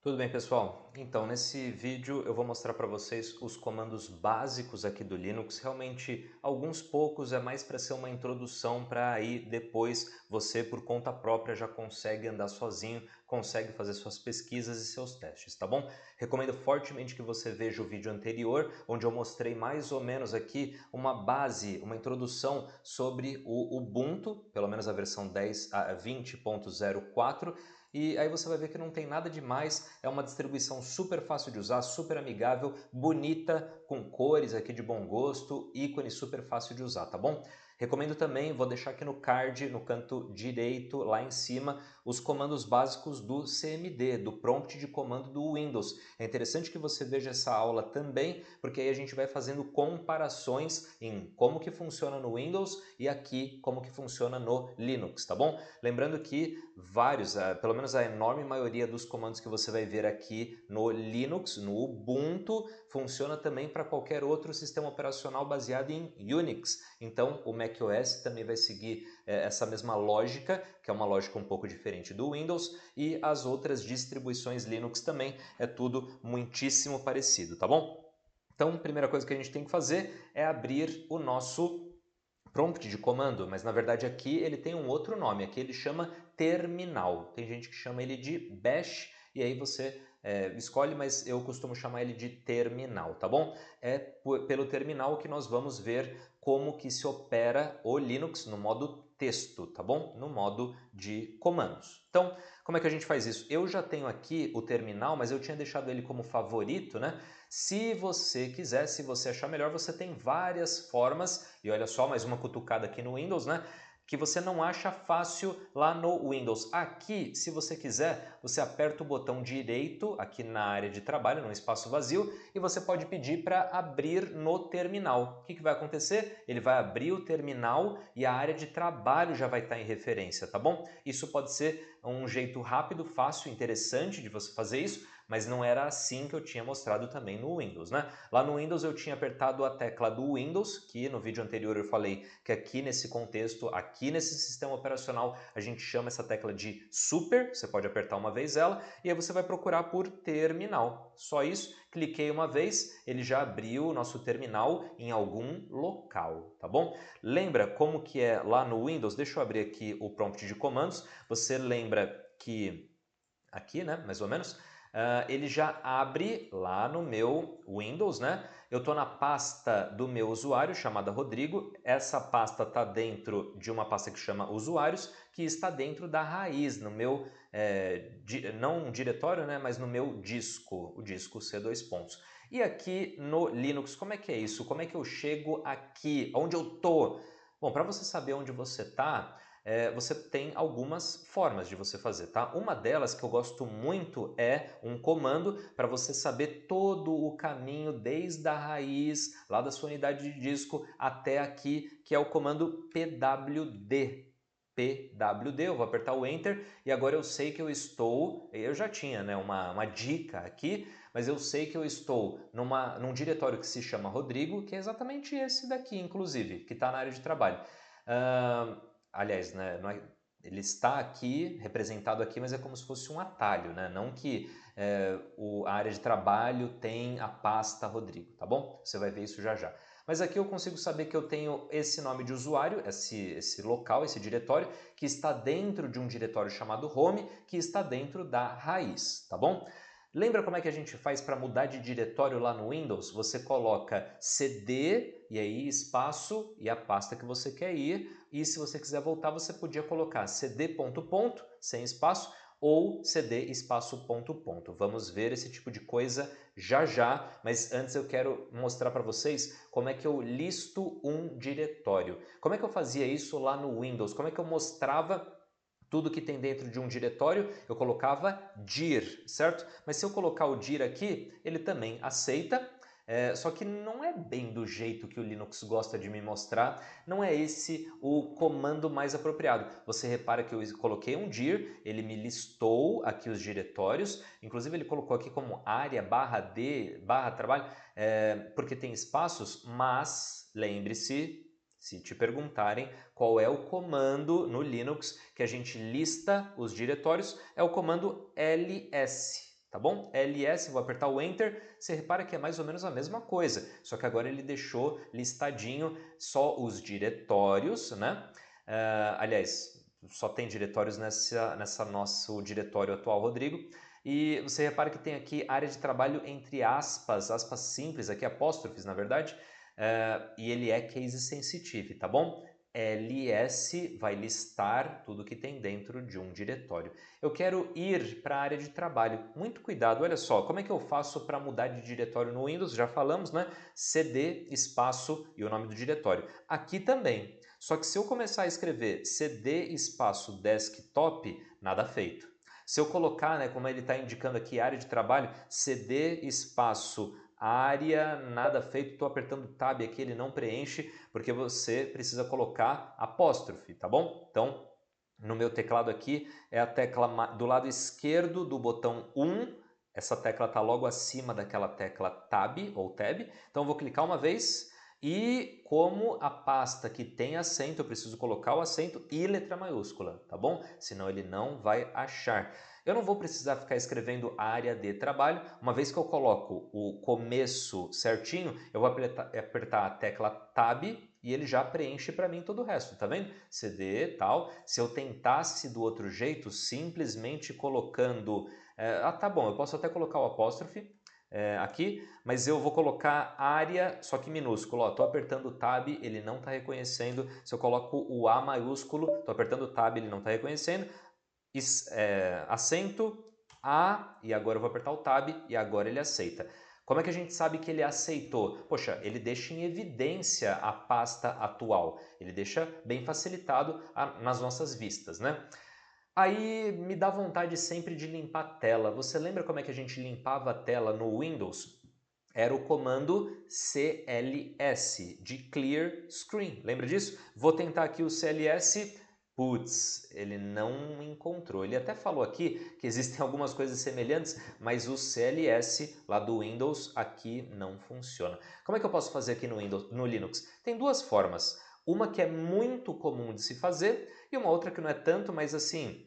Tudo bem, pessoal? Então, nesse vídeo eu vou mostrar para vocês os comandos básicos aqui do Linux. Realmente, alguns poucos é mais para ser uma introdução para aí depois você, por conta própria, já consegue andar sozinho, consegue fazer suas pesquisas e seus testes, tá bom? Recomendo fortemente que você veja o vídeo anterior, onde eu mostrei mais ou menos aqui uma base, uma introdução sobre o Ubuntu, pelo menos a versão 20.04, e aí você vai ver que não tem nada demais, é uma distribuição super fácil de usar, super amigável, bonita, com cores aqui de bom gosto, ícone super fácil de usar, tá bom? Recomendo também, vou deixar aqui no card, no canto direito, lá em cima, os comandos básicos do CMD, do prompt de comando do Windows. É interessante que você veja essa aula também, porque aí a gente vai fazendo comparações em como que funciona no Windows e aqui como que funciona no Linux, tá bom? Lembrando que vários, pelo menos a enorme maioria dos comandos que você vai ver aqui no Linux, no Ubuntu, funciona também para qualquer outro sistema operacional baseado em Unix. Então o macOS também vai seguir essa mesma lógica, que é uma lógica um pouco diferente do Windows, e as outras distribuições Linux também, é tudo muitíssimo parecido, tá bom? Então, a primeira coisa que a gente tem que fazer é abrir o nosso prompt de comando, mas na verdade aqui ele tem um outro nome, aqui ele chama terminal. Tem gente que chama ele de bash e aí você escolhe, mas eu costumo chamar ele de terminal, tá bom? É pelo terminal que nós vamos ver como que se opera o Linux no modo texto, tá bom? No modo de comandos. Então, como é que a gente faz isso? Eu já tenho aqui o terminal, mas eu tinha deixado ele como favorito, né? Se você quiser, se você achar melhor, você tem várias formas, e olha só, mais uma cutucada aqui no Windows, né? Que você não acha fácil lá no Windows. Aqui, se você quiser, você aperta o botão direito aqui na área de trabalho, no espaço vazio, e você pode pedir para abrir no terminal. O que vai acontecer? Ele vai abrir o terminal e a área de trabalho já vai estar em referência, tá bom? Isso pode ser um jeito rápido, fácil, interessante de você fazer isso, mas não era assim que eu tinha mostrado também no Windows, né? Lá no Windows eu tinha apertado a tecla do Windows, que no vídeo anterior eu falei que aqui nesse contexto, aqui nesse sistema operacional, a gente chama essa tecla de Super, você pode apertar uma vez ela, e aí você vai procurar por terminal. Só isso, cliquei uma vez, ele já abriu o nosso terminal em algum local, tá bom? Lembra como que é lá no Windows? Deixa eu abrir aqui o prompt de comandos. Você lembra que aqui, né, mais ou menos, ele já abre lá no meu Windows, né? Eu estou na pasta do meu usuário, chamada Rodrigo. Essa pasta está dentro de uma pasta que chama usuários, que está dentro da raiz, no meu, não um diretório, né, mas no meu disco, o disco C2 pontos. E aqui no Linux, como é que é isso? Como é que eu chego aqui? Onde eu estou? Bom, para você saber onde você está, você tem algumas formas de você fazer, tá? Uma delas que eu gosto muito é um comando para você saber todo o caminho desde a raiz, lá da sua unidade de disco até aqui, que é o comando pwd. PWD, eu vou apertar o Enter e agora eu sei que eu já tinha, né, uma dica aqui, mas eu sei que eu estou num diretório que se chama Rodrigo, que é exatamente esse daqui, inclusive, que está na área de trabalho. Aliás, né, ele está aqui, representado aqui, mas é como se fosse um atalho, né? Não que a área de trabalho tem a pasta Rodrigo, tá bom? Você vai ver isso já já. Mas aqui eu consigo saber que eu tenho esse nome de usuário, esse local, esse diretório, que está dentro de um diretório chamado home, que está dentro da raiz, tá bom? Lembra como é que a gente faz para mudar de diretório lá no Windows? Você coloca cd e aí espaço e a pasta que você quer ir. E se você quiser voltar, você podia colocar cd ponto ponto, sem espaço, ou cd espaço ponto ponto. Vamos ver esse tipo de coisa já já, mas antes eu quero mostrar para vocês como é que eu listo um diretório. Como é que eu fazia isso lá no Windows? Como é que eu mostrava tudo que tem dentro de um diretório? Eu colocava dir, certo? Mas se eu colocar o dir aqui, ele também aceita, só que não é bem do jeito que o Linux gosta de me mostrar, não é esse o comando mais apropriado. Você repara que eu coloquei um dir, ele me listou aqui os diretórios, inclusive ele colocou aqui como área barra D barra trabalho, porque tem espaços, mas lembre-se, se te perguntarem qual é o comando no Linux que a gente lista os diretórios, é o comando ls. tá bom? ls, vou apertar o Enter, você repara que é mais ou menos a mesma coisa, só que agora ele deixou listadinho só os diretórios, né? Aliás, só tem diretórios nessa nosso diretório atual, Rodrigo, e você repara que tem aqui área de trabalho entre aspas, aspas simples, aqui apóstrofes na verdade, e ele é case sensitive, tá bom? ls vai listar tudo que tem dentro de um diretório. Eu quero ir para a área de trabalho. Muito cuidado, olha só, como é que eu faço para mudar de diretório no Windows? Já falamos, né? cd, espaço e o nome do diretório. Aqui também. Só que se eu começar a escrever cd, espaço, desktop, nada feito. Se eu colocar, né, como ele está indicando aqui, área de trabalho, cd, espaço, área, nada feito, estou apertando Tab aqui, ele não preenche, porque você precisa colocar apóstrofe, tá bom? Então, no meu teclado aqui, é a tecla do lado esquerdo do botão 1, essa tecla está logo acima daquela tecla Tab ou Tab, então eu vou clicar uma vez e como a pasta que tem acento, eu preciso colocar o acento e letra maiúscula, tá bom? Senão ele não vai achar. Eu não vou precisar ficar escrevendo área de trabalho, uma vez que eu coloco o começo certinho, eu vou apertar a tecla Tab e ele já preenche para mim todo o resto, tá vendo? CD e tal. Se eu tentasse do outro jeito, simplesmente colocando... tá bom, eu posso até colocar o apóstrofe aqui, mas eu vou colocar área, só que minúsculo. Estou apertando o Tab, ele não está reconhecendo. Se eu coloco o A maiúsculo, estou apertando o Tab, ele não está reconhecendo. Acento, A, e agora eu vou apertar o Tab e agora ele aceita. Como é que a gente sabe que ele aceitou? Poxa, ele deixa em evidência a pasta atual, ele deixa bem facilitado nas nossas vistas, né? Aí me dá vontade sempre de limpar a tela. Você lembra como é que a gente limpava a tela no Windows? Era o comando CLS, de Clear Screen. Lembra disso? Vou tentar aqui o CLS. Putz, ele não encontrou. Ele até falou aqui que existem algumas coisas semelhantes, mas o CLS lá do Windows aqui não funciona. Como é que eu posso fazer aqui no Linux? Tem duas formas. Uma que é muito comum de se fazer e uma outra que não é tanto, mas assim,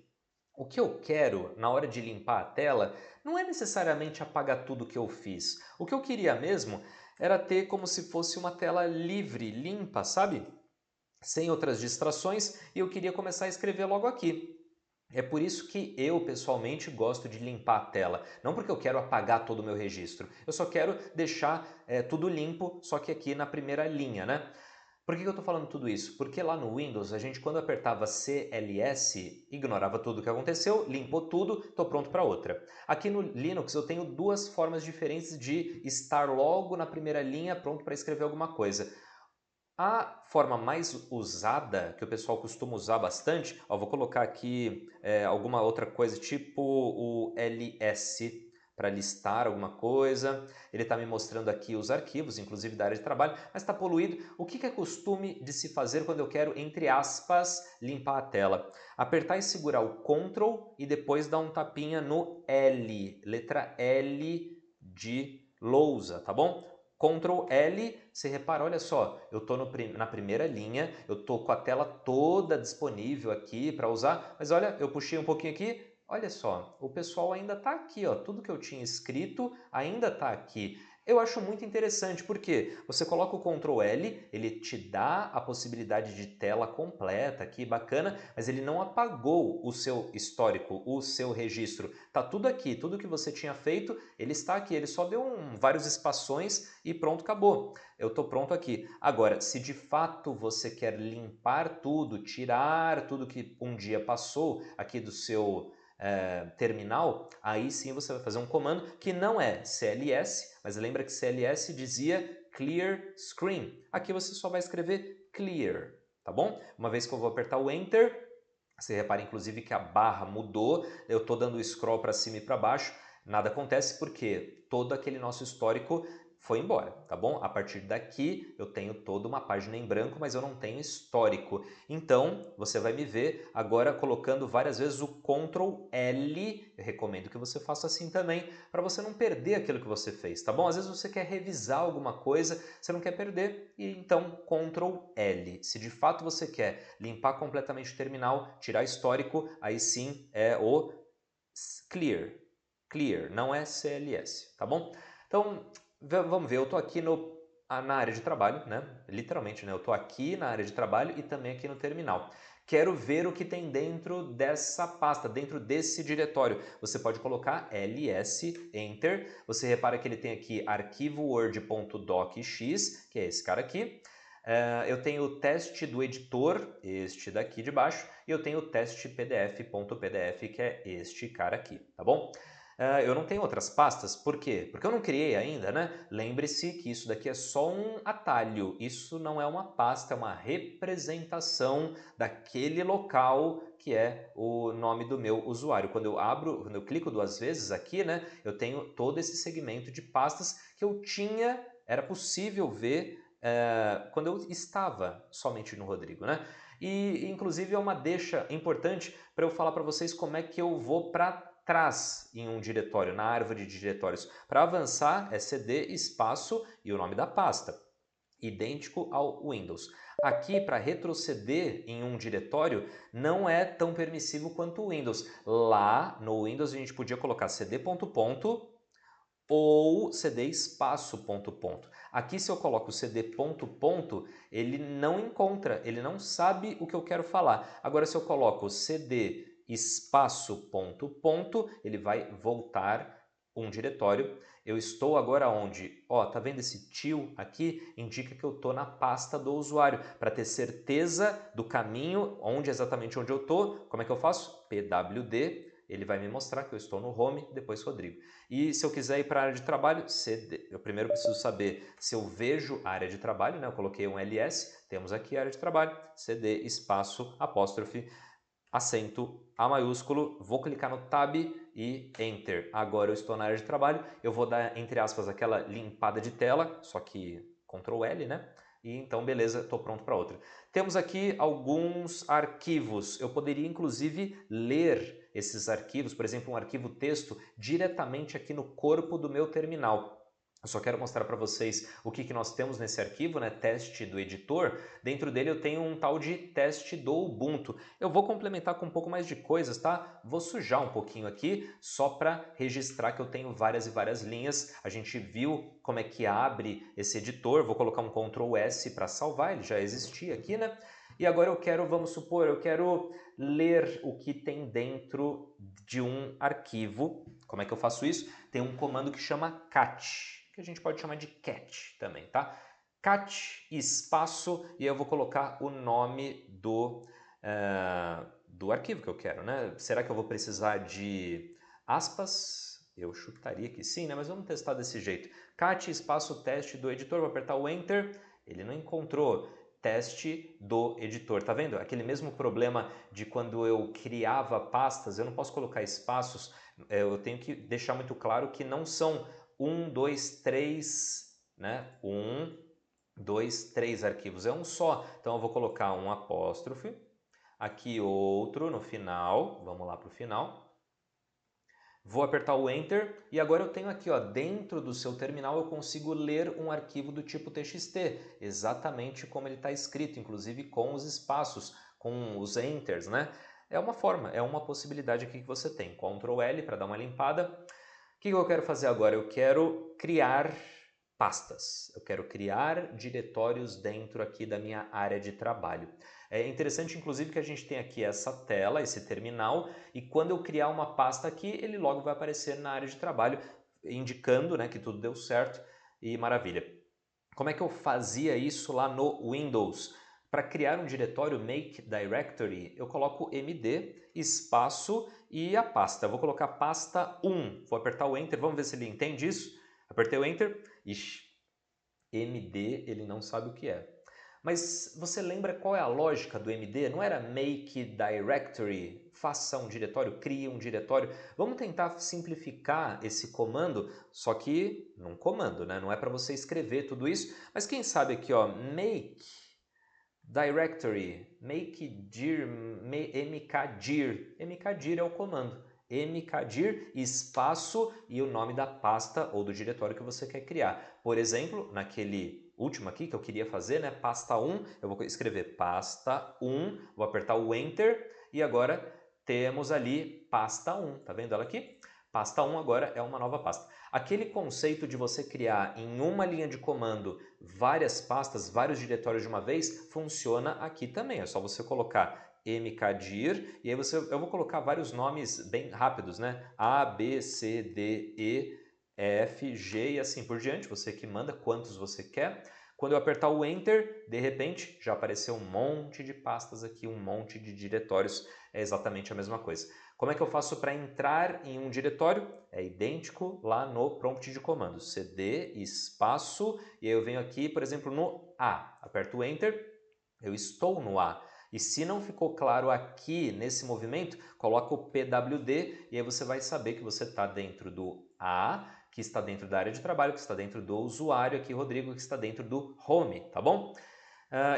o que eu quero na hora de limpar a tela não é necessariamente apagar tudo que eu fiz. O que eu queria mesmo era ter como se fosse uma tela livre, limpa, sabe? Sem outras distrações, e eu queria começar a escrever logo aqui. É por isso que eu, pessoalmente, gosto de limpar a tela. Não porque eu quero apagar todo o meu registro. Eu só quero deixar tudo limpo, só que aqui na primeira linha, né? Por que eu estou falando tudo isso? Porque lá no Windows, a gente quando apertava CLS, ignorava tudo o que aconteceu, limpou tudo, estou pronto para outra. Aqui no Linux eu tenho duas formas diferentes de estar logo na primeira linha, pronto para escrever alguma coisa. A forma mais usada, que o pessoal costuma usar bastante, vou colocar aqui alguma outra coisa, tipo o ls, para listar alguma coisa. Ele está me mostrando aqui os arquivos, inclusive da área de trabalho, mas está poluído. O que é costume de se fazer quando eu quero, entre aspas, limpar a tela? Apertar e segurar o Ctrl e depois dar um tapinha no L, letra L de lousa, tá bom? Ctrl L, você repara, olha só, eu estou na primeira linha, eu estou com a tela toda disponível aqui para usar, mas olha, eu puxei um pouquinho aqui, olha só, o pessoal ainda está aqui, ó, tudo que eu tinha escrito ainda está aqui. Eu acho muito interessante porque você coloca o Ctrl L, ele te dá a possibilidade de tela completa aqui, bacana, mas ele não apagou o seu histórico, o seu registro. Tá tudo aqui, tudo que você tinha feito, ele está aqui, ele só deu vários espaços e pronto, acabou. Eu estou pronto aqui. Agora, se de fato você quer limpar tudo, tirar tudo que um dia passou aqui do seu terminal, aí sim você vai fazer um comando que não é CLS, mas lembra que CLS dizia Clear Screen. Aqui você só vai escrever Clear, tá bom? Uma vez que eu vou apertar o Enter, você repara inclusive que a barra mudou, eu estou dando scroll para cima e para baixo, nada acontece porque todo aquele nosso histórico foi embora, tá bom? A partir daqui eu tenho toda uma página em branco, mas eu não tenho histórico. Então, você vai me ver agora colocando várias vezes o Ctrl L, eu recomendo que você faça assim também, para você não perder aquilo que você fez, tá bom? Às vezes você quer revisar alguma coisa, você não quer perder, e então Ctrl L. Se de fato você quer limpar completamente o terminal, tirar histórico, aí sim é o Clear. clear, não é CLS, tá bom? Então, vamos ver, eu estou aqui na área de trabalho, né? Literalmente, né? Eu estou aqui na área de trabalho e também aqui no terminal. Quero ver o que tem dentro dessa pasta, dentro desse diretório. Você pode colocar ls, enter. Você repara que ele tem aqui arquivo word.docx, que é esse cara aqui. Eu tenho o teste do editor, este daqui de baixo, e eu tenho o teste pdf.pdf, que é este cara aqui, tá bom? Eu não tenho outras pastas, por quê? Porque eu não criei ainda, né? Lembre-se que isso daqui é só um atalho, isso não é uma pasta, é uma representação daquele local que é o nome do meu usuário. Quando eu clico duas vezes aqui, né, eu tenho todo esse segmento de pastas que eu tinha, era possível ver quando eu estava somente no Rodrigo, né? E inclusive é uma deixa importante para eu falar para vocês como é que eu vou para trás em um diretório, na árvore de diretórios. Para avançar é cd espaço e o nome da pasta, idêntico ao Windows. Aqui, para retroceder em um diretório, não é tão permissivo quanto o Windows. Lá no Windows a gente podia colocar cd ponto ponto ou cd espaço ponto ponto. Aqui se eu coloco cd ponto ponto, ele não encontra, ele não sabe o que eu quero falar. Agora se eu coloco cd espaço ponto ponto, ele vai voltar um diretório. Eu estou agora onde? Ó, tá vendo esse til aqui? Indica que eu estou na pasta do usuário. Para ter certeza do caminho, exatamente onde eu estou, como é que eu faço? pwd, ele vai me mostrar que eu estou no home, depois Rodrigo. E se eu quiser ir para a área de trabalho, eu primeiro preciso saber se eu vejo a área de trabalho, né? Eu coloquei um ls, temos aqui a área de trabalho, cd espaço, apóstrofe, acento A maiúsculo, vou clicar no Tab e Enter. Agora eu estou na área de trabalho, eu vou dar, entre aspas, aquela limpada de tela, só que Ctrl L, né? E então, beleza, estou pronto para outra. Temos aqui alguns arquivos. Eu poderia, inclusive, ler esses arquivos, por exemplo, um arquivo texto, diretamente aqui no corpo do meu terminal. Eu só quero mostrar para vocês o que nós temos nesse arquivo, né? Teste do editor. Dentro dele eu tenho um tal de teste do Ubuntu. Eu vou complementar com um pouco mais de coisas, tá? Vou sujar um pouquinho aqui, só para registrar que eu tenho várias e várias linhas. A gente viu como é que abre esse editor. Vou colocar um Ctrl S para salvar, ele já existia aqui, né? E agora eu quero, vamos supor, eu quero ler o que tem dentro de um arquivo. Como é que eu faço isso? Tem um comando que chama cat, que a gente pode chamar de cat também, tá? Cat espaço e eu vou colocar o nome do arquivo que eu quero, né? Será que eu vou precisar de aspas? Eu chutaria que sim, né? Mas vamos testar desse jeito. Cat espaço teste do editor, vou apertar o Enter, ele não encontrou teste do editor, tá vendo? Aquele mesmo problema de quando eu criava pastas, eu não posso colocar espaços, eu tenho que deixar muito claro que não são 1, 2, 3, né? 1, 2, 3 arquivos, é um só. Então eu vou colocar um apóstrofe, aqui outro no final, vamos lá para o final. Vou apertar o Enter e agora eu tenho aqui, ó, dentro do seu terminal eu consigo ler um arquivo do tipo TXT, exatamente como ele está escrito, inclusive com os espaços, com os Enters, né? É uma forma, é uma possibilidade aqui que você tem. Ctrl L para dar uma limpada. O que eu quero fazer agora? Eu quero criar pastas. Eu quero criar diretórios dentro aqui da minha área de trabalho. É interessante, inclusive, que a gente tem aqui essa tela, esse terminal, e quando eu criar uma pasta aqui, ele logo vai aparecer na área de trabalho, indicando, né, que tudo deu certo e maravilha. Como é que eu fazia isso lá no Windows? Para criar um diretório Make Directory, eu coloco md, espaço e a pasta. Eu vou colocar pasta 1. Vou apertar o Enter, vamos ver se ele entende isso. Apertei o Enter. Ixi, md ele não sabe o que é. Mas você lembra qual é a lógica do md? Não era Make Directory? Faça um diretório, crie um diretório. Vamos tentar simplificar esse comando, só que num comando, né? Não é para você escrever tudo isso, mas quem sabe aqui, ó, Make Directory, make dir, mkdir. Mkdir é o comando. Mkdir, espaço e o nome da pasta ou do diretório que você quer criar. Por exemplo, naquele último aqui que eu queria fazer, né, pasta 1, eu vou escrever pasta 1, vou apertar o Enter e agora temos ali pasta 1, tá vendo ela aqui? Pasta 1 agora é uma nova pasta. Aquele conceito de você criar em uma linha de comando várias pastas, vários diretórios de uma vez, funciona aqui também. É só você colocar mkdir e aí eu vou colocar vários nomes bem rápidos, né? A, B, C, D, E, F, G e assim por diante. Você que manda quantos você quer. Quando eu apertar o Enter, de repente já apareceu um monte de pastas aqui, um monte de diretórios. É exatamente a mesma coisa. Como é que eu faço para entrar em um diretório? É idêntico lá no prompt de comando, cd espaço, e aí eu venho aqui, por exemplo, no A, aperto o Enter, eu estou no A. E se não ficou claro aqui nesse movimento, coloca o PWD e aí você vai saber que você está dentro do A, que está dentro da área de trabalho, que está dentro do usuário aqui, Rodrigo, que está dentro do Home, tá bom?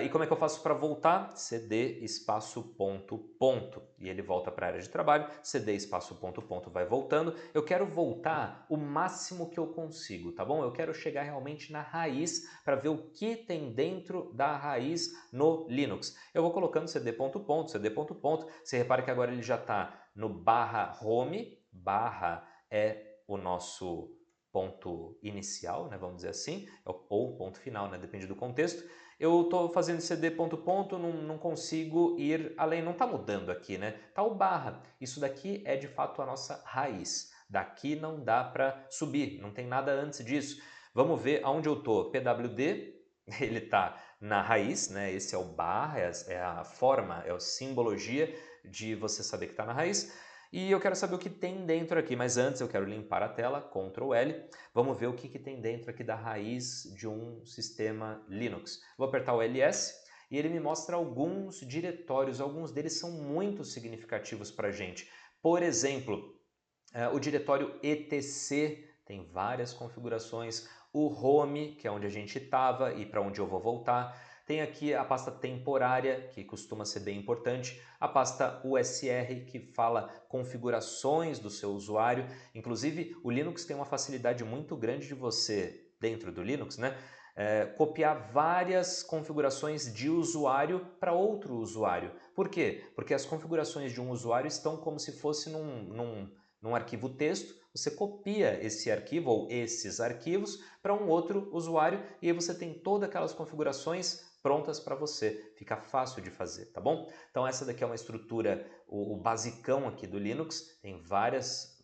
E como é que eu faço para voltar? CD espaço ponto ponto. E ele volta para a área de trabalho, CD espaço ponto ponto vai voltando. Eu quero voltar o máximo que eu consigo, tá bom? Eu quero chegar realmente na raiz para ver o que tem dentro da raiz no Linux. Eu vou colocando CD ponto ponto, CD ponto ponto. Você repara que agora ele já está no barra home, barra é o nosso ponto inicial, né, vamos dizer assim, ou ponto final, né, depende do contexto. Eu estou fazendo cd ponto ponto, não consigo ir além, não está mudando aqui, né? Está o barra. Isso daqui é de fato a nossa raiz. Daqui não dá para subir, não tem nada antes disso. Vamos ver aonde eu estou. PWD, ele está na raiz, né? Esse é o barra, é a forma, é a simbologia de você saber que está na raiz. E eu quero saber o que tem dentro aqui, mas antes eu quero limpar a tela, Ctrl L. Vamos ver o que tem dentro aqui da raiz de um sistema Linux. Vou apertar o ls e ele me mostra alguns diretórios, alguns deles são muito significativos para a gente. Por exemplo, o diretório etc tem várias configurações, o home, que é onde a gente estava e para onde eu vou voltar. Tem aqui a pasta temporária, que costuma ser bem importante, a pasta USR, que fala configurações do seu usuário. Inclusive, o Linux tem uma facilidade muito grande de você, dentro do Linux, né, copiar várias configurações de usuário para outro usuário. Por quê? Porque as configurações de um usuário estão como se fosse num arquivo texto, você copia esse arquivo ou esses arquivos para um outro usuário e aí você tem todas aquelas configurações prontas para você. Fica fácil de fazer, tá bom? Então essa daqui é uma estrutura, o basicão aqui do Linux, tem várias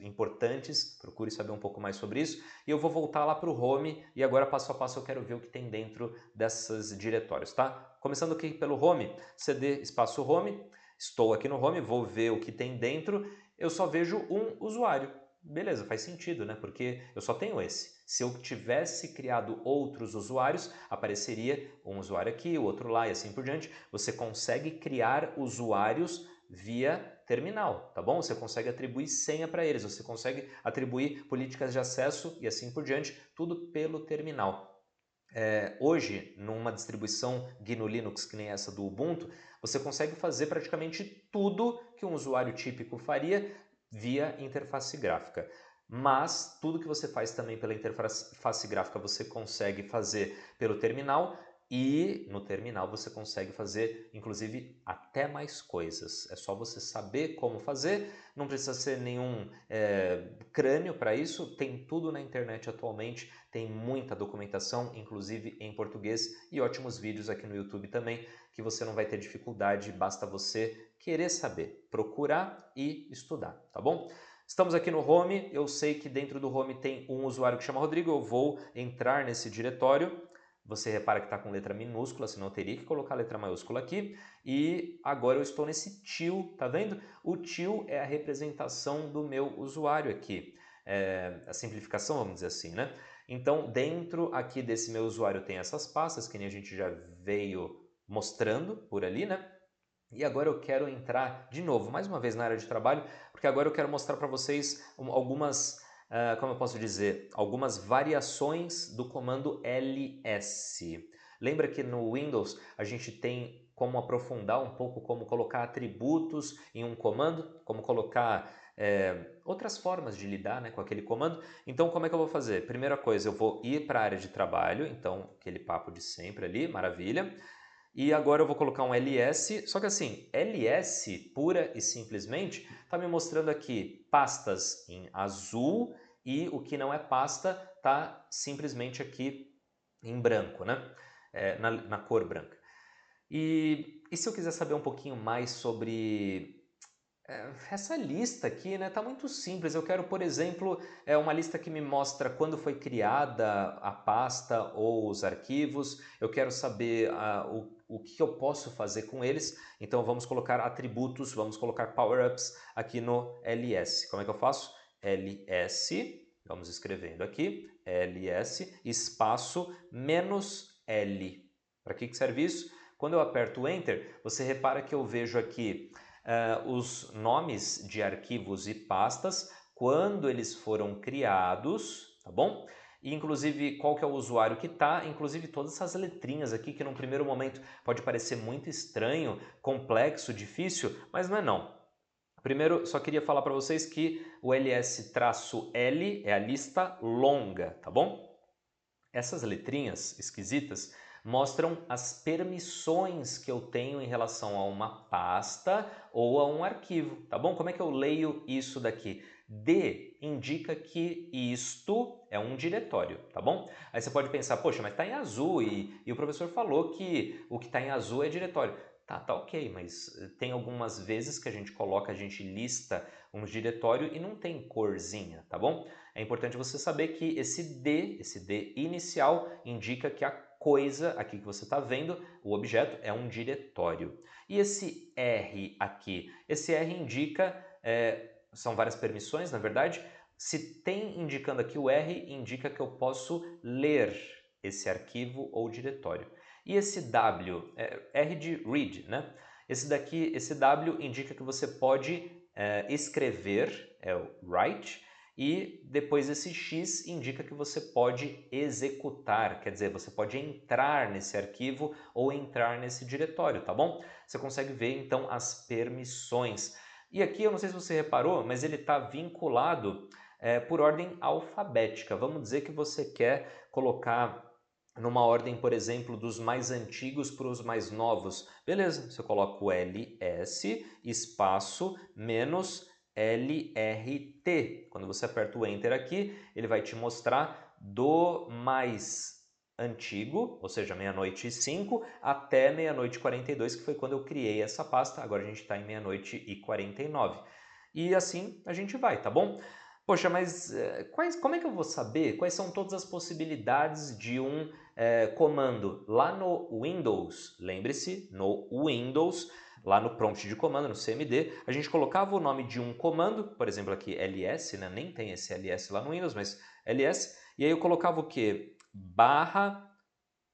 importantes, procure saber um pouco mais sobre isso. E eu vou voltar lá para o Home e agora passo a passo eu quero ver o que tem dentro dessas diretórios, tá? Começando aqui pelo Home, cd espaço Home, estou aqui no Home, vou ver o que tem dentro, eu só vejo um usuário. Beleza, faz sentido, né? Porque eu só tenho esse. Se eu tivesse criado outros usuários, apareceria um usuário aqui, o outro lá e assim por diante. Você consegue criar usuários via terminal, tá bom? Você consegue atribuir senha para eles, você consegue atribuir políticas de acesso e assim por diante, tudo pelo terminal. Hoje, numa distribuição GNU Linux que nem essa do Ubuntu, você consegue fazer praticamente tudo que um usuário típico faria via interface gráfica. Mas tudo que você faz também pela interface gráfica você consegue fazer pelo terminal e no terminal você consegue fazer, inclusive, até mais coisas. É só você saber como fazer, não precisa ser nenhum crânio para isso, tem tudo na internet atualmente, tem muita documentação, inclusive em português, e ótimos vídeos aqui no YouTube também, que você não vai ter dificuldade, basta você querer saber, procurar e estudar, tá bom? Estamos aqui no Home, eu sei que dentro do Home tem um usuário que chama Rodrigo, eu vou entrar nesse diretório. Você repara que está com letra minúscula, senão eu teria que colocar a letra maiúscula aqui. E agora eu estou nesse til, tá vendo? O til é a representação do meu usuário aqui. A simplificação, vamos dizer assim, né? Então, dentro aqui desse meu usuário tem essas pastas, que nem a gente já veio mostrando por ali, né? E agora eu quero entrar de novo, mais uma vez na área de trabalho, porque agora eu quero mostrar para vocês algumas, como eu posso dizer, algumas variações do comando ls. Lembra que no Windows a gente tem como aprofundar um pouco como colocar atributos em um comando, como colocar outras formas de lidar, né, com aquele comando. Então como é que eu vou fazer? Primeira coisa, eu vou ir para a área de trabalho, então aquele papo de sempre ali, maravilha. E agora eu vou colocar um ls, só que assim, ls pura e simplesmente está me mostrando aqui pastas em azul e o que não é pasta está simplesmente aqui em branco, né? Na cor branca. E se eu quiser saber um pouquinho mais sobre essa lista aqui, né, tá muito simples. Eu quero, por exemplo, uma lista que me mostra quando foi criada a pasta ou os arquivos. Eu quero saber o que eu posso fazer com eles. Então vamos colocar atributos, vamos colocar power-ups aqui no ls. Como é que eu faço? ls, vamos escrevendo aqui, ls, espaço, menos l. Para que serve isso? Quando eu aperto Enter, você repara que eu vejo aqui os nomes de arquivos e pastas, quando eles foram criados, tá bom? E inclusive qual que é o usuário que está, inclusive todas essas letrinhas aqui que num primeiro momento pode parecer muito estranho, complexo, difícil, mas não é não. Primeiro, só queria falar para vocês que o ls-l é a lista longa, tá bom? Essas letrinhas esquisitas mostram as permissões que eu tenho em relação a uma pasta ou a um arquivo, tá bom? Como é que eu leio isso daqui? D indica que isto é um diretório, tá bom? Aí você pode pensar, poxa, mas está em azul e o professor falou que o que está em azul é diretório. Tá ok, mas tem algumas vezes que a gente lista um diretório e não tem corzinha, tá bom? É importante você saber que esse D inicial, indica que a coisa aqui que você está vendo, o objeto, é um diretório. E esse R aqui? Esse R indica, são várias permissões, na verdade. Se tem indicando aqui o R, indica que eu posso ler esse arquivo ou diretório. E esse W, R de read, né? Esse W indica que você pode escrever, é o write, e depois esse X indica que você pode executar, quer dizer, você pode entrar nesse arquivo ou entrar nesse diretório, tá bom? Você consegue ver então as permissões. E aqui, eu não sei se você reparou, mas ele está vinculado por ordem alfabética. Vamos dizer que você quer colocar numa ordem, por exemplo, dos mais antigos para os mais novos. Beleza, você coloca o ls, espaço, menos LRT. Quando você aperta o Enter aqui, ele vai te mostrar do mais antigo, ou seja, meia-noite e 5, até meia-noite e 42, que foi quando eu criei essa pasta. Agora a gente está em meia-noite e 49. E assim a gente vai, tá bom? Poxa, mas como é que eu vou saber quais são todas as possibilidades de um comando? Lá no Windows, lembre-se, no Windows, lá no prompt de comando, no CMD, a gente colocava o nome de um comando, por exemplo aqui ls, né? Nem tem esse ls lá no Windows, mas ls, e aí eu colocava o quê? Barra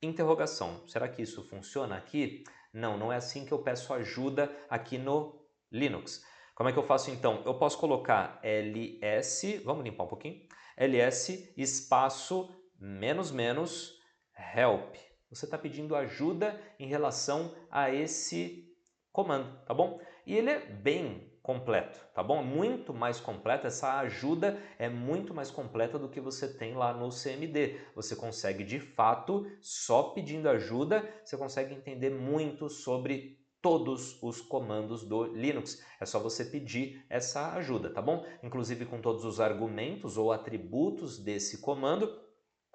interrogação. Será que isso funciona aqui? Não, não é assim que eu peço ajuda aqui no Linux. Como é que eu faço então? Eu posso colocar ls, vamos limpar um pouquinho, ls espaço menos menos help. Você está pedindo ajuda em relação a esse comando, tá bom? E ele é bem completo, tá bom? Muito mais completo, essa ajuda é muito mais completa do que você tem lá no CMD. Você consegue, de fato, só pedindo ajuda, você consegue entender muito sobre todos os comandos do Linux. É só você pedir essa ajuda, tá bom? Inclusive com todos os argumentos ou atributos desse comando,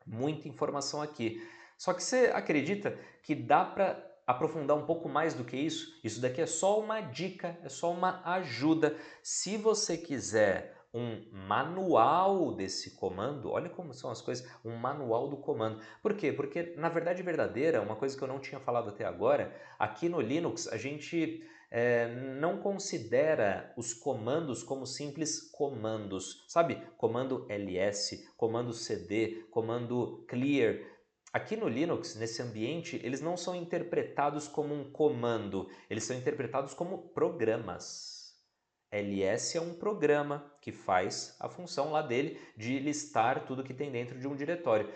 muita informação aqui. Só que você acredita que dá para aprofundar um pouco mais do que isso? Isso daqui é só uma dica, é só uma ajuda. Se você quiser um manual desse comando, olha como são as coisas, um manual do comando. Por quê? Porque na verdade verdadeira, uma coisa que eu não tinha falado até agora, aqui no Linux a gente não considera os comandos como simples comandos, sabe? Comando ls, comando cd, comando clear. Aqui no Linux, nesse ambiente, eles não são interpretados como um comando, eles são interpretados como programas. ls é um programa que faz a função lá dele de listar tudo que tem dentro de um diretório.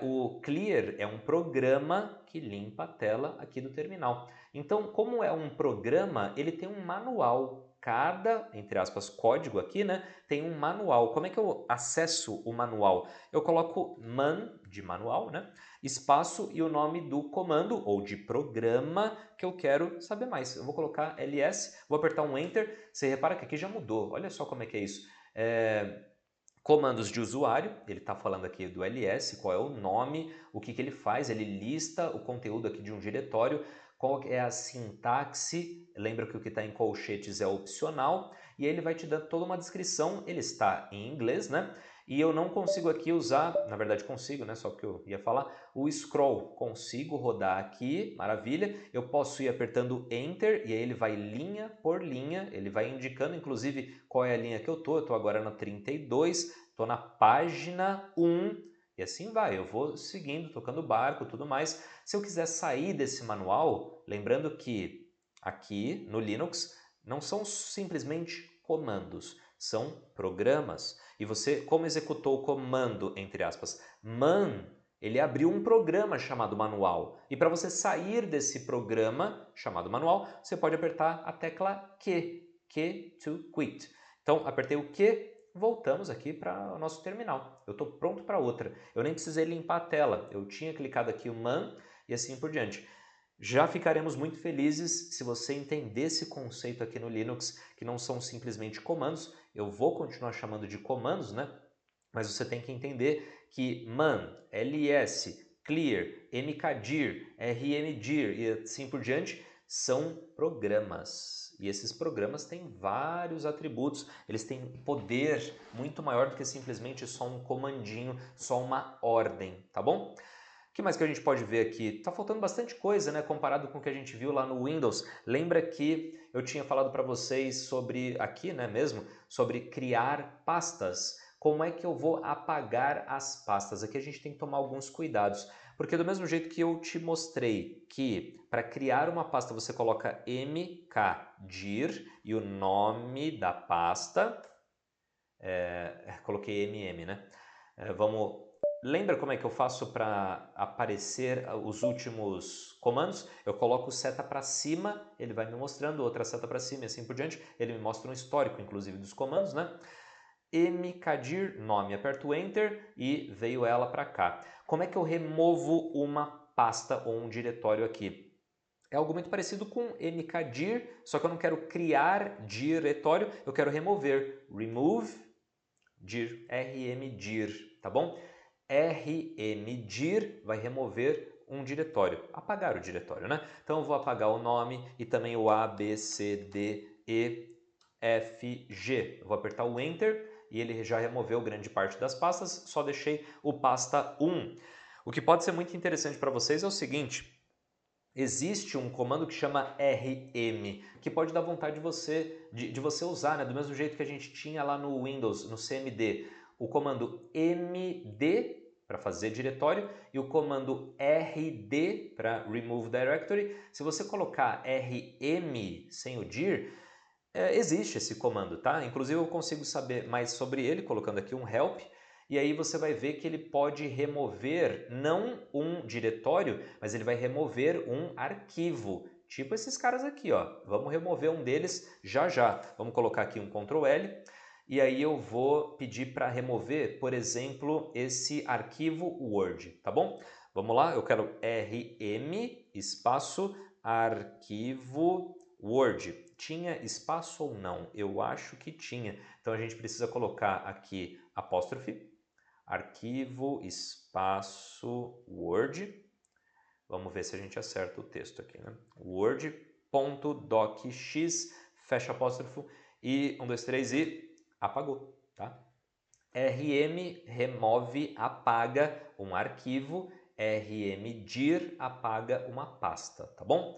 O clear é um programa que limpa a tela aqui do terminal. Então, como é um programa, ele tem um manual. cada, entre aspas, código aqui, né, tem um manual. Como é que eu acesso o manual? Eu coloco man, de manual, né, espaço e o nome do comando ou de programa que eu quero saber mais. Eu vou colocar ls, vou apertar um enter, você repara que aqui já mudou, olha só como é que é isso. Comandos de usuário, ele está falando aqui do ls, qual é o nome, o que ele faz, ele lista o conteúdo aqui de um diretório, qual é a sintaxe, lembra que o que está em colchetes é opcional, e ele vai te dar toda uma descrição, ele está em inglês, né? E eu não consigo aqui usar, na verdade consigo, né? Só que eu ia falar, o scroll. Consigo rodar aqui, maravilha. Eu posso ir apertando Enter e aí ele vai linha por linha, ele vai indicando inclusive qual é a linha que eu tô agora na 32, tô na página 1 e assim vai. Eu vou seguindo, tocando barco, tudo mais. Se eu quiser sair desse manual, lembrando que aqui no Linux não são simplesmente comandos, são programas. E você, como executou o comando, entre aspas, man, ele abriu um programa chamado manual. E para você sair desse programa chamado manual, você pode apertar a tecla Q to quit. Então, apertei o Q, voltamos aqui para o nosso terminal. Eu estou pronto para outra. Eu nem precisei limpar a tela. Eu tinha clicado aqui o man e assim por diante. Já ficaremos muito felizes se você entender esse conceito aqui no Linux, que não são simplesmente comandos. Eu vou continuar chamando de comandos, né? Mas você tem que entender que man, ls, clear, mkdir, rmdir e assim por diante são programas. E esses programas têm vários atributos, eles têm poder muito maior do que simplesmente só um comandinho, só uma ordem, tá bom? O que mais que a gente pode ver aqui? Tá faltando bastante coisa, né, comparado com o que a gente viu lá no Windows. Lembra que eu tinha falado para vocês sobre, aqui, né, mesmo, sobre criar pastas. Como é que eu vou apagar as pastas? Aqui a gente tem que tomar alguns cuidados, porque do mesmo jeito que eu te mostrei que para criar uma pasta você coloca mkdir e o nome da pasta, coloquei mm, né? Lembra como é que eu faço para aparecer os últimos comandos? Eu coloco seta para cima, ele vai me mostrando, outra seta para cima e assim por diante. Ele me mostra um histórico, inclusive, dos comandos, né? mkdir, nome, aperto Enter e veio ela para cá. Como é que eu removo uma pasta ou um diretório aqui? É algo muito parecido com mkdir, só que eu não quero criar diretório, eu quero remover. Remove dir, rmdir, tá bom? rmdir vai remover um diretório, apagar o diretório, né? Então eu vou apagar o nome e também o A, B, C, D, E, F, G. Eu vou apertar o Enter e ele já removeu grande parte das pastas, só deixei o pasta 1. O que pode ser muito interessante para vocês é o seguinte: existe um comando que chama rm, que pode dar vontade de você usar, né? Do mesmo jeito que a gente tinha lá no Windows, no CMD, o comando md para fazer diretório e o comando rd para remove directory. Se você colocar rm sem o dir, existe esse comando, tá? Inclusive eu consigo saber mais sobre ele colocando aqui um help. E aí você vai ver que ele pode remover não um diretório, mas ele vai remover um arquivo. Tipo esses caras aqui, ó. Vamos remover um deles já já. Vamos colocar aqui um Ctrl L. E aí eu vou pedir para remover, por exemplo, esse arquivo Word, tá bom? Vamos lá, eu quero rm espaço arquivo Word. Tinha espaço ou não? Eu acho que tinha. Então a gente precisa colocar aqui apóstrofe, arquivo, espaço, Word. Vamos ver se a gente acerta o texto aqui, né? Word.docx, fecha apóstrofo e 1, 2, 3 e apagou, tá? rm remove, apaga um arquivo, rmdir apaga uma pasta, tá bom?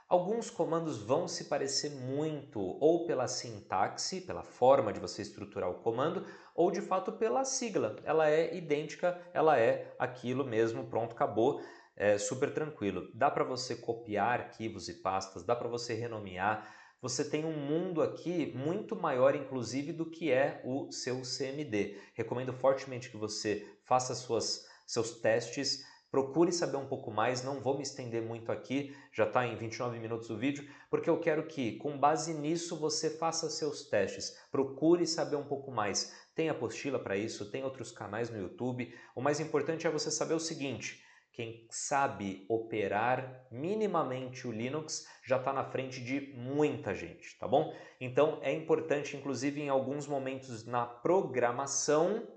Alguns comandos vão se parecer muito ou pela sintaxe, pela forma de você estruturar o comando, ou de fato pela sigla. Ela é idêntica, ela é aquilo mesmo, pronto, acabou, é super tranquilo. Dá para você copiar arquivos e pastas, dá para você renomear. Você tem um mundo aqui muito maior, inclusive, do que é o seu CMD. Recomendo fortemente que você faça seus testes, Procure saber um pouco mais, não vou me estender muito aqui, já está em 29 minutos o vídeo, porque eu quero que, com base nisso, você faça seus testes. Procure saber um pouco mais. Tem apostila para isso, tem outros canais no YouTube. O mais importante é você saber o seguinte: quem sabe operar minimamente o Linux já está na frente de muita gente, tá bom? Então é importante, inclusive em alguns momentos na programação,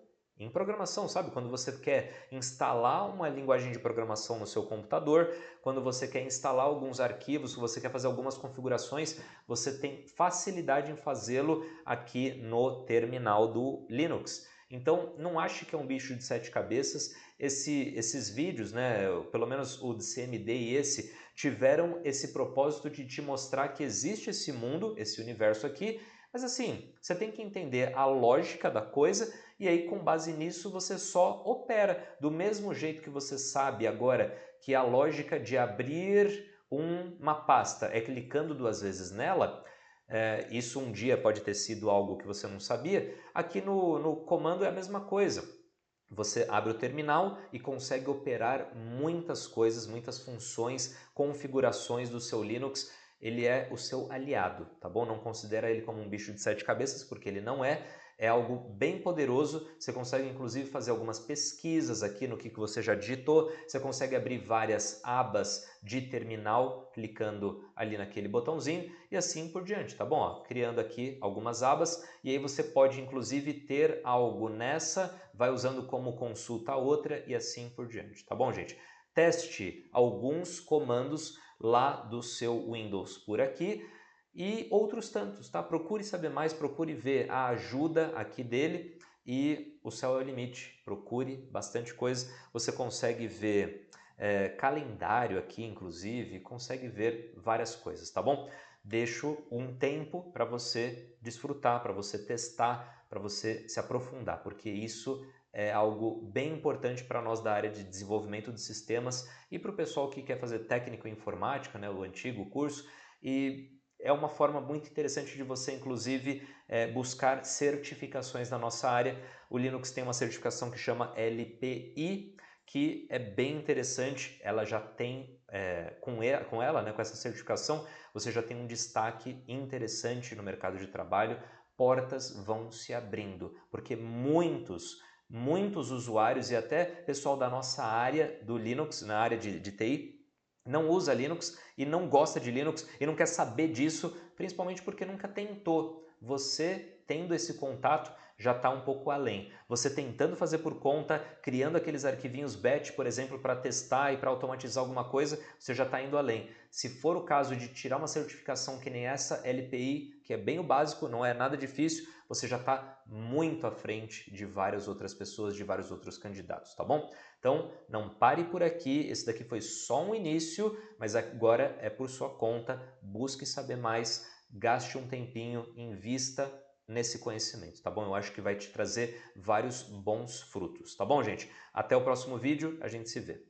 sabe? Quando você quer instalar uma linguagem de programação no seu computador, quando você quer instalar alguns arquivos, você quer fazer algumas configurações, você tem facilidade em fazê-lo aqui no terminal do Linux. Então não ache que é um bicho de 7 cabeças. Esses vídeos, né, pelo menos o de CMD e esse, tiveram esse propósito de te mostrar que existe esse mundo, esse universo aqui, mas assim, você tem que entender a lógica da coisa e aí com base nisso você só opera. Do mesmo jeito que você sabe agora que a lógica de abrir uma pasta é clicando 2 vezes nela, isso um dia pode ter sido algo que você não sabia, aqui no comando é a mesma coisa. Você abre o terminal e consegue operar muitas coisas, muitas funções, configurações do seu Linux. Ele é o seu aliado, tá bom? Não considera ele como um bicho de 7 cabeças, porque ele não é. É algo bem poderoso, você consegue inclusive fazer algumas pesquisas aqui no que você já digitou, você consegue abrir várias abas de terminal clicando ali naquele botãozinho e assim por diante, tá bom? Ó, criando aqui algumas abas e aí você pode inclusive ter algo nessa, vai usando como consulta a outra e assim por diante, tá bom, gente? Teste alguns comandos lá do seu Windows por aqui e outros tantos, tá? Procure saber mais, procure ver a ajuda aqui dele e o céu é o limite. Procure bastante coisa, você consegue ver calendário aqui, inclusive, consegue ver várias coisas, tá bom? Deixo um tempo para você desfrutar, para você testar, para você se aprofundar, porque isso é algo bem importante para nós da área de desenvolvimento de sistemas e para o pessoal que quer fazer técnico em informática, né, o antigo curso, e é uma forma muito interessante de você, inclusive, buscar certificações na nossa área. O Linux tem uma certificação que chama LPI, que é bem interessante. Ela já tem, com ela, né, com essa certificação, você já tem um destaque interessante no mercado de trabalho. Portas vão se abrindo, porque muitos usuários e até pessoal da nossa área do Linux, na área de TI, não usa Linux e não gosta de Linux e não quer saber disso, principalmente porque nunca tentou. Você tendo esse contato já está um pouco além. Você tentando fazer por conta, criando aqueles arquivinhos batch, por exemplo, para testar e para automatizar alguma coisa, você já está indo além. Se for o caso de tirar uma certificação que nem essa LPI, que é bem o básico, não é nada difícil, você já está muito à frente de várias outras pessoas, de vários outros candidatos, tá bom? Então, não pare por aqui, esse daqui foi só um início, mas agora é por sua conta, busque saber mais, gaste um tempinho, invista nesse conhecimento, tá bom? Eu acho que vai te trazer vários bons frutos, tá bom, gente? Até o próximo vídeo, a gente se vê.